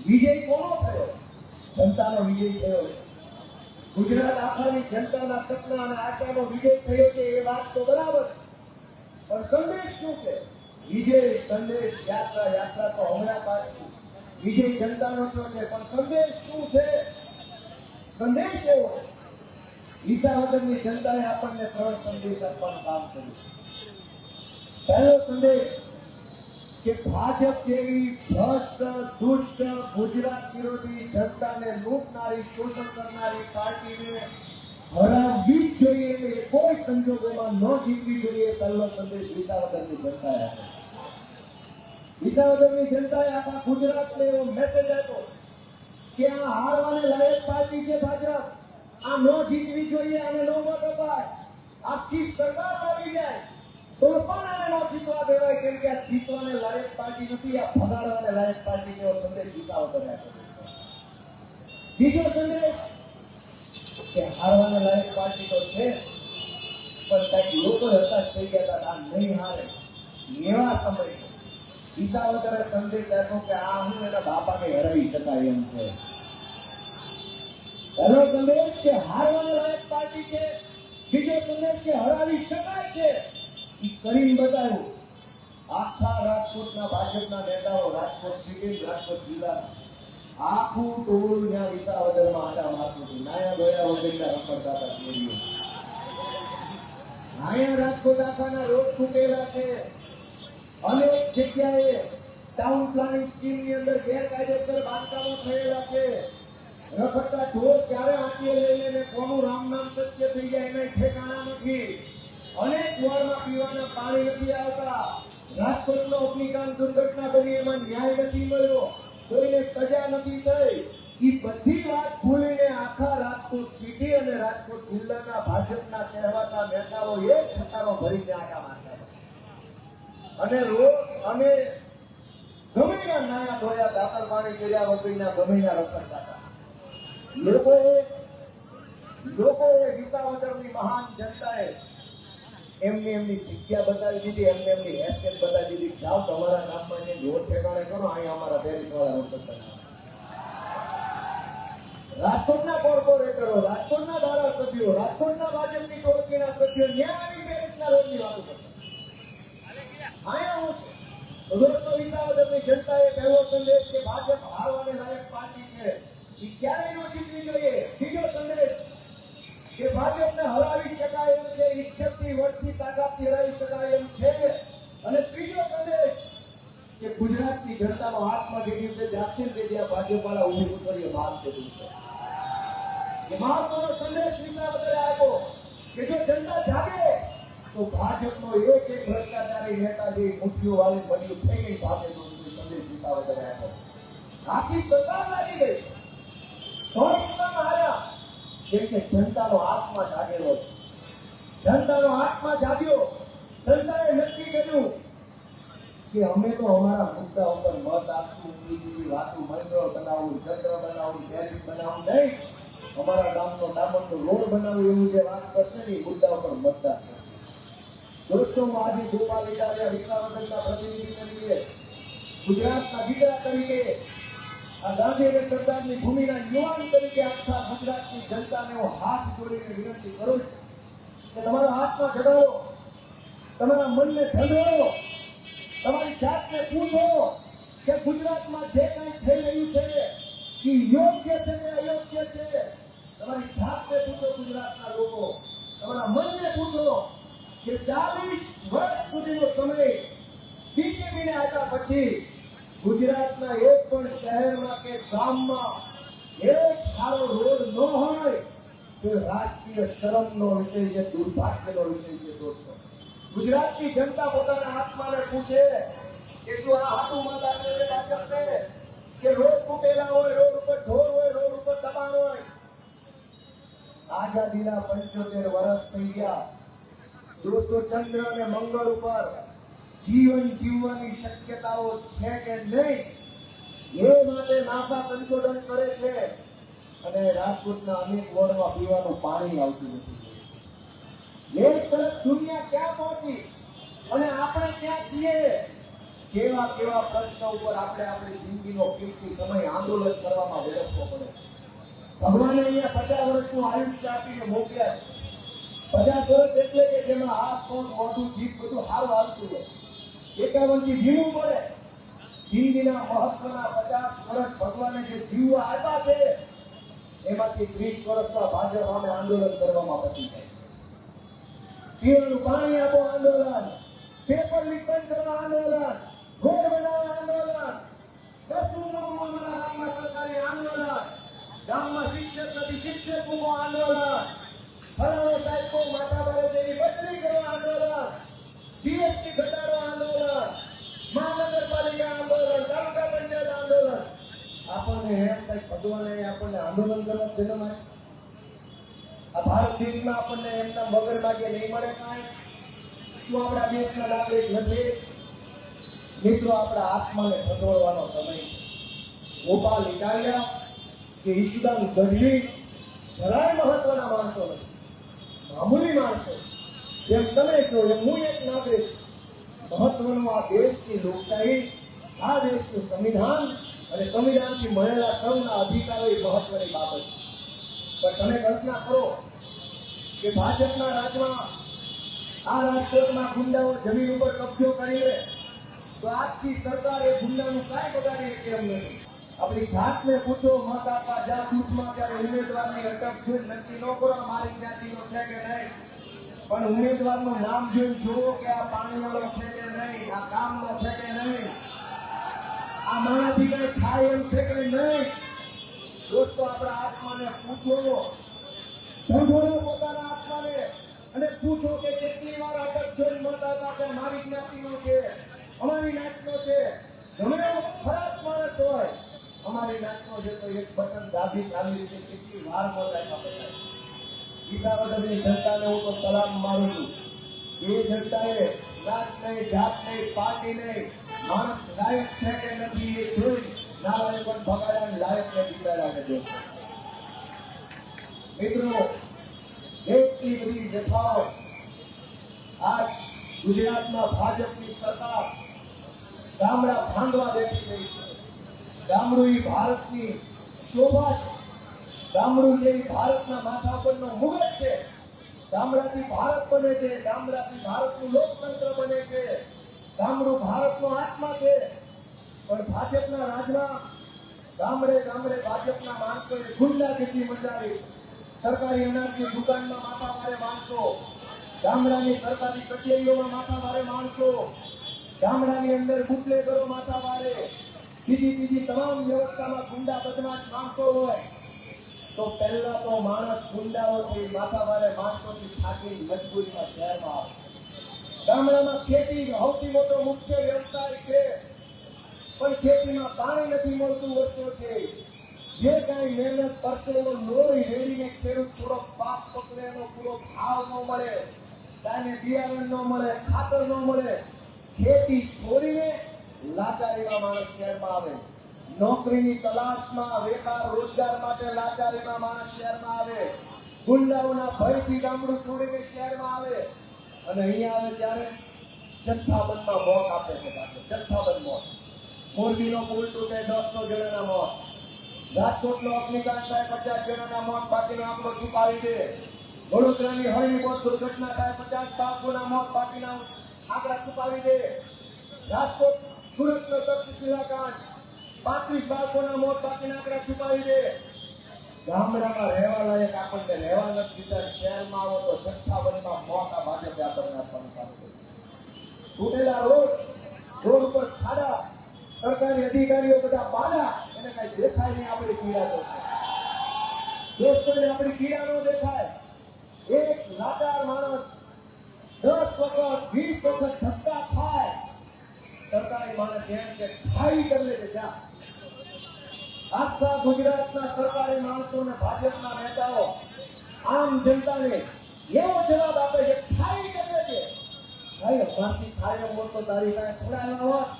વિજય કોનો થયો? જનતાનો વિજય થયો છે. ગુજરાત આખાની જનતાના સપના અને આશાનો વિજય થયો છે એ વાત તો બરાબર, પણ સંદેશ શું છે? વિજય સંદેશ યાત્રા તો હમણાં પાછી. વિજય જનતાનો થયો છે, પણ સંદેશ શું છે? સંદેશ એવો વિસાવદરની જનતાએ આપણને 3 સંદેશ આપવાનું કામ કર્યું. પહેલો સંદેશ કે ભાજપ જેવી ભ્રષ્ટ, દુષ્ટ, ગુજરાત વિરોધી, જનતાને લૂંટનારી, શોષણ કરનારી પાર્ટીને હરાવવી જ જોઈએ અને કોઈ સંજોગોમાં ન જીતવી જોઈએ. પહેલો સંદેશ વિસાવદરની જનતાએ આપ્યો. વિસાવદરની જનતાએ આખા ગુજરાતને એવો મેસેજ આપ્યો કે આ હારવાને લાયક પાર્ટી છે ભાજપ, આ ન જીતવી જોઈએ, આને ન મત અપાય. આખી સરકાર આવી જાય તો પણ આને ન જીતવા દેવાય, કેમ કે આ જીતવાને લાયક પાર્ટી નથી, આ ભગાડવાને લાયક પાર્ટી છે. એવો સંદેશ વિસાવદરે આપ્યો. બીજો સંદેશ કે હારવાને લાયક પાર્ટી તો છે, પણ કઈક લોકો હતાશ થઈ ગયા હતા, આ નહીં હારે. એવા સમય વિસાવદરે સંદેશ આપ્યો કે આ હું એના બાપાને હરાવી શકાય એમ છે. પહેલો સંદેશ કે હારવાને લાયક પાર્ટી છે. બીજો સંદેશ કે હરાવી શકાય છે. એ કરીને બતાવ્યું. આખા રાજકોટના ભાજપના નેતાઓ, રાજકોટ સિટી, રાજકોટ જિલ્લા, આખું ટોળ ત્યાં વિસાવદરમાં આટા મારતું હતું. નાયા ગયા વગેરે રખડતા હતા. નાયા રાજકોટ આખાના રોડ તૂટેલા છે. અનેક જગ્યાએ ટાઉન પ્લાનિંગ સ્કીમ ની અંદર ગેરકાયદેસર બાંધકામો થયેલા છે. રખડતા ઢોર ક્યારે આંટીએ લઈ લઈને કોનું રામ નામ સત્ય થઈ જાય એના ઠેકાણા નથી. અનેક વોર્ડમાં પીવાના પાણી નથી આવતા. રાજકોટનો અગ્નિકાંડ દુર્ઘટના બની, એમાં ન્યાય નથી મળ્યો, કોઈને સજા નથી થઈ. એ બધી વાત ભૂલીને આખા રાજકોટ સિટી અને રાજકોટ જિલ્લાના ભાજપના કહેવાતા નેતાઓ એક ઠકારો ભરીને આટા મારતા અને રોજ અમે ગમેના નાયા ધોયા, દાખલ પાણી કર્યા વગરના ગમેના રખડતા હતા. લોકોએ વિસાવદરની મહાન જનતાએ એમની જગ્યા બતાવી દીધી, એમની હેસિયત બતાવી દીધી. જાઓ તમારા ગામમાં રોડ ઠેકાણે કરો, અહીંયા અમારા પેરિસ વાળા રખડતા. રાજકોટના કોર્પોરેટરો, રાજકોટના ધારાસભ્યો, રાજકોટના ભાજપની ટોળકીના સભ્યો ન્યાય આવી પેરિસના રોડની વાતો કરતા. અહીંયા હું દોસ્તો વિસાવદરની જનતાએ પહેલો સંદેશ કે ભાજપ હારવાને લાયક પાર્ટી છે, એ ક્યારેય ન જીતવી જોઈએ. બીજો સંદેશ કે ભાજપને હરાવી શકાય એમ છે, ઈચ્છાથી, વટથી, તાકાતથી હરાવી શકાય એમ છે. અને ત્રીજો સંદેશ કે ગુજરાતની જનતાનો હાથમાં જે દિવસે જાગશે કે જ્યાં ભાજપ વાળા ઉભી ઉતરીએ બહાર છે દિવસે. એ મહત્વનો સંદેશ વિસાવદરે આપ્યો કે જો જનતા જાગે તો ભાજપનો એક ભ્રષ્ટાચારી નેતા જે મુઠ્ઠીઓ વાળી બન્યું થઈ ગઈ ભાજપ સંદેશ વિસાવદરે આપ્યો. આખી સરકાર લાગી ગઈ, ભ્રષ્ટાચાર આવ્યા, કેમ કે જનતાનો આત્મા જાગેલો છે. જનતાનો આત્મા જાગ્યો. જનતાએ નક્કી કર્યું કે અમે તો અમારા મુદ્દા ઉપર મત આપશું. બીજી વાતો મંડળ બનાવવું, ચંદ્ર બનાવવું, પેરિસ બનાવવું નહીં, અમારા ગામનો ડામરનો રોડ બનાવવું, એવું જે વાત કરશે ને એ મુદ્દા ઉપર મતદાન. દોસ્તો, હું આજે ગોપાલ ઇટાલિયા વિસાવદરના પ્રતિનિધિ તરીકે, ગુજરાતના દીકરા તરીકે, આ ગાંધી અને સરદારની ભૂમિના યુવાન તરીકે આખા ગુજરાતની જનતાને હું હાથ જોડીને વિનંતી કરું છું કે તમારા હાથમાં જગાડો, તમારા મનને ઠંડોળો, તમારી જાતને પૂછો કે ગુજરાતમાં જે કંઈ થઈ રહ્યું છે એ યોગ્ય છે કે અયોગ્ય છે. તમારી જાતને પૂછો ગુજરાતના લોકો, તમારા મનને પૂછો કે 40 વર્ષ સુધીનો સમય બીજેપીને આપ્યા પછી ગુજરાતના એક પણ શહેરમાં કે ગામમાં એક સારો રોડ ન હોય તો રાષ્ટ્રીય શરમનો વિષય છે, દુર્ભાગ્યનો વિષય છે. દોસ્તો, ગુજરાતની જનતા પોતાના આત્માને પૂછે કે શું આ હાથુમાં દાખલે છે ભાજપને કે રોડ તૂટેલા હોય, રોડ ઉપર ઢોર હોય, રોડ ઉપર દબાણ હોય. આઝાદીના 75 વર્ષ થઈ ગયા. દોસ્તો, ચંદ્ર અને મંગળ ઉપર જીવન જીવવાની શક્યતાઓ છે કે નહીં એ માટે નાસા સંશોધન કરે છે અને રાજકોટના અનેક વોર્ડમાં પીવાનું પાણી આવતું નથી. એક તરફ દુનિયા ક્યાં પહોંચી અને આપણે ક્યાં છીએ કેવા કેવા પ્રશ્ન ઉપર આપણે આપણી જિંદગીનો કિંમતી સમય આંદોલન કરવામાં વેડફવો પડે. ભગવાને અહીંયા 50 વર્ષનું આયુષ્ય આપીને મોકલ્યા છે. 50 વર્ષ એટલે કે જેમાં હાથ પગ મોઢું જીભ બધું સારું હાલતું હોય. 51 થી જીવવું પડે. જિંદગીના મહત્વના 50 વર્ષ ભગવાને જે જીવવા આપ્યા છે એમાંથી 30 વર્ષમાં ભાજપ સામે આંદોલન કરવામાં પતી જાય. પીવાનું પાણી આપો આંદોલન, પેપર લીક બંધ કરવા આંદોલન, રોડ બનાવવા આંદોલન, 10મું અમારા ગામમાં સરકારી આંદોલન, ગામમાં શિક્ષક નથી શિક્ષક મૂકો આંદોલન, ફલાણો સાહેબો માતા બાળકોની બદલી કરવા આંદોલન, જીએસટી ઘટાડવા આંદોલન, મહાનગરપાલિકા આંદોલન, તાલુકા પંચાયત આંદોલન. આપણને એમ થાય ભગવાને આપણને આંદોલન કરવા જન્મ આપ્યો. આ ભારત દેશમાં આપણને એમના વગર માગે નહીં મળે કાંઈ. શું આપણા દેશના નાગરિક નથી? મિત્રો, આપણા આત્માને ખસોડવાનો સમય. ગોપાલ ઇટાલિયા કે ઈશુદાન ગઢવી જરાય મહત્વના માણસો નથી, મામૂલી માણસો. જેમ તમે છો એમ હું એક નાગરિક. મહત્વનું આ દેશની લોકશાહી, આ દેશનું સંવિધાન અને સંવિધાનથી મળેલા સૌના અધિકારો એ મહત્વની બાબત છે. પણ તમે કલ્પના કરો કે ભાજપના રાજમાં આ રાજકોટમાં ગુંડાઓ જમીન ઉપર કબજો કરી લે તો આજથી સરકાર એ ગુંડાનું કાંઈ બગાડી શકે એમ નથી. આપણી જાતને પૂછો, મત આપવા જા જૂથમાં ત્યારે ઉમેદવારની અટક જોઈ નક્કી ન કરો મારી જ્ઞાતિનો છે કે નહીં, પણ ઉમેદવારનું નામ જોઈ જુઓ કે આ પાણીવાળો છે કે નહીં, આ કામનો છે કે નહીં, આ મારાથી કઈ થાય એમ છે કે નહીં. દોસ્તો, આપણા આત્માને પૂછો, ભગવાન પોતાના આત્માને અને પૂછો કે કેટલી વાર અટક જોઈ મત હતા કે મારી જ્ઞાતિનો છે, અમારી નાતનો છે. ગમે એવો ખરાબ માણસ હોય, અમારી નાતનો છે તો એક બટન દાબી ચાલી રીતે કેટલી વાર મત આપ્યા બતાય. વિસાવદરની જનતાને હું તો સલામ મારું છું. એ જનતાએ નાત નહીં, જાત નહીં, પાર્ટી નહીં, માણસ લાયક છે કે નથી એ જોઈ નારાયણ પણ ભગાડ્યા, લાયકને જીતાડ્યા છે. મિત્રો, એટલી બધી વ્યથાઓ આજ ગુજરાતમાં ભાજપની સરકાર ગામડા ભાંગવા બેઠી રહી છે. ગામડું એ ભારતની શોભા છે. ગામડું જે ભારતના માથા પરનો મુગટ છે. ગામડાથી ભારત બને છે, ગામડાથી ભારતનું લોકતંત્ર બને છે, ગામડું ભારતનો આત્મા છે. પણ ભાજપના રાજમાં ગામડે ગામડે ભાજપના માણસોએ ગુંડાગીરી મચાવી. સરકારી અનાજની દુકાનમાં માથા મારે માણસો, ગામડાની સરકારી કચેરીઓમાં માથા મારે માણસો, ગામડાની અંદર બુટલેગરો માથા મારે, બીજી તમામ વ્યવસ્થામાં ગુંડા બદમાશ માણસો હોય તો પહેલા તો માણસ ગુંડાઓથી માથા મારે માણસોથી થાકી મજબૂરીમાં શહેરમાં આવે. ગામડામાં ખેતી સૌથી મોટો મુખ્ય વ્યવસાય છે, પણ ખેતીમાં પાણી નથી મળતું વર્ષોથી. જે કાંઈ મહેનત કરશે એનો લોહી રેડીને ખેડૂત પૂરો પાક પકડે, એનો પૂરો ભાવ ન મળે, કાંઈ બિયારણ ન મળે, ખાતર ન મળે, ખેતી છોડીને લાચારીમાં માણસ શહેરમાં આવે. નોકરીની તલાશમાં, વેપાર રોજગાર માટે લાચારીમાં માણસ શહેરમાં આવે. ગુંડાઓના ભયથી ગામડું છોડીને શહેરમાં આવે અને અહીંયા આવે ત્યારે જથ્થાબંધમાં મોત આપે છે. જથ્થાબંધ મોત. મોરબીનો પુલ તૂટે 100 જણાના મોત, રાજકોટનો અગ્નિકાંડ થાય 50 જણાના મોત, બાકીનો આંકડો છુપાવી દે. વડોદરાની હળવી મોત દુર્ઘટના થાય 50 બાળકોના મોત, બાકીના આંકડા છુપાવી દે. રાજકોટ સુરતનો તક્ષશિલાકાંડ 35 બાળકોના મોત, બાકીના આંકડા છુપાવી દે. ગામડામાં રહેવા લાયક આપણને રહેવા નથી દીધા, શહેરમાં આવો તો જથ્થાબંધમાં મોત આ ભાજપે આપણને આપવાનું ચાલુ કર્યું. તૂટેલા રોડ ઉપર ખાડા, સરકારી અધિકારીઓ બધા બાળા, એને કઈ દેખાય નહીં. આપણી પીડા તો દોસ્તોને આપણી પીડા ન દેખાય. એક લાચાર માણસ 10 વખત 20 વખત ધક્કા થાય, સરકારી માણસ એમ કે ખાઈ કરી લે છે. આખા ગુજરાતના સરકારી માણસોને ભાજપના નેતાઓ આમ જનતાને એવો જવાબ આપે છે, ખાઈ કરે છે. ભાઈ, અમારથી ખાઈ એમ તો તારી કાંઈ ખોડાવ્યા હોત.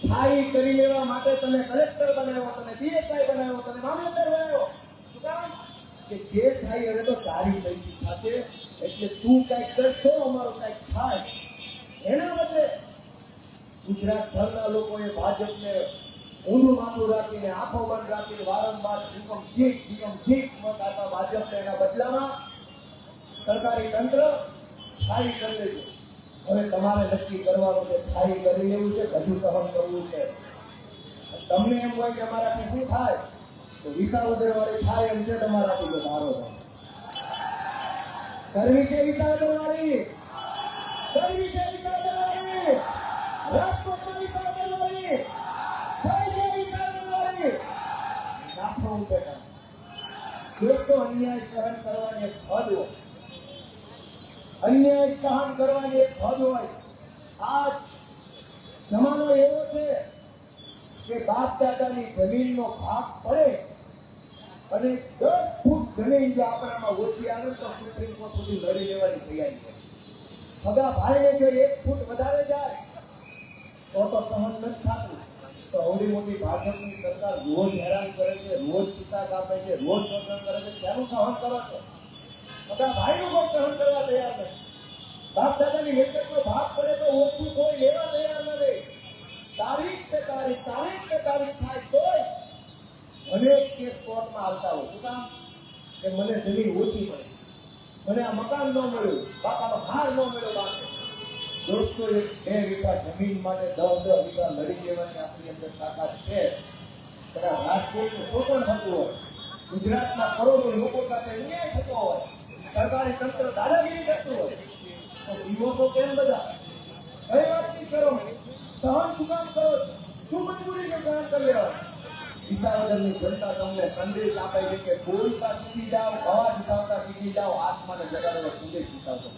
ખાઈ કરી લેવા માટે તમે કલેક્ટર બનાવ્યો, તમે પીએસઆઈ બનાવ્યો, તમે મામલતદાર બનાવ્યો. શું કામ? કે જે થાય હવે તો તારી સૈથી થશે, એટલે તું કઈક કરશો, અમારું કઈક થાય. એના બદલે ગુજરાત ભરના લોકોએ ભાજપને ઊંધું માથું રાખીને આંખો બંધ રાખીને વારંવાર જીકમ જીક મત આપવા ભાજપને એના બદલામાં સરકારી તંત્ર સ્થાયી કરી લેજો. હવે તમારે નક્કી કરવાનું છે સ્થાયી કરી લેવું છે હજુ સહન કરવું છે. તમને એમ હોય કે અમારાથી શું થાય તો વિસાવદર વાળી થાય એમ છે તમારાથી તો ધારો કરવી છે વિસાવદર વાળી કરવી છે વિસાવદર વાળી રાજકોટમાં વિસાવદર વાળી થઈ છે વિસાવદર વાળી નાખો બેટા. દોસ્તો અન્યાય સહન કરવાની એક હદ હોય. અન્યાય સહન કરવાની એક હદ હોય. આજ જમાનો એવો છે કે બાપ દાદાની જમીનનો ભાગ પડે અને 10 ફૂટ જમીન જો આપણામાં ઓછી આવે તો સુપ્રીમ કોર્ટ સુધી લડી લેવાની તૈયારી છે. સગા ભાઈને જો 1 ફૂટ વધારે જાય તો સહન નથી થતું. તો અવડી મોટી ભાજપની સરકાર રોજ હેરાન કરે છે, રોજ પિતા કાપે છે, રોજ શોષણ કરે છે. તેનું સહન કરો છો? સગા ભાઈનું કોઈ સહન કરવા તૈયાર નથી. બાપ દાદાની મિલકતનો ભાગ પડે તો ઓછું કોઈ લેવા તૈયાર નથી. તારીખ થાય તોય અનેક કેસ કોર્ટમાં આવતા હોય. શું કામ? કે મને જમીન ઓછી મળી, મને આ મકાન ન મળ્યું, બાપાનો હાર ન મળ્યો. બાપે દોસ્તો 1-2 વીઘા જમીન માટે 10-10 વીઘા લડી લેવાની આપણી અંદર તાકાત છે. કદાચ રાજકોટનું શોષણ થતું હોય, ગુજરાતના કરોડો લોકો સાથે અન્યાય થતો હોય, સરકારી તંત્ર દાદાગીરી કરતું હોય તો દિવસો કેમ બધા? કઈ વાતની શરમ? સહન શું કામ કરો છો? શું મજબૂરી છે સહન કરી લેવા? વિસાવદરની જનતા તમને સંદેશ આપે છે કે બોલતા શીખી જાઓ, અવાજ ઉઠાવતા શીખી જાઓ, આત્માને જગાડવા સંદેશ શીખાવતો.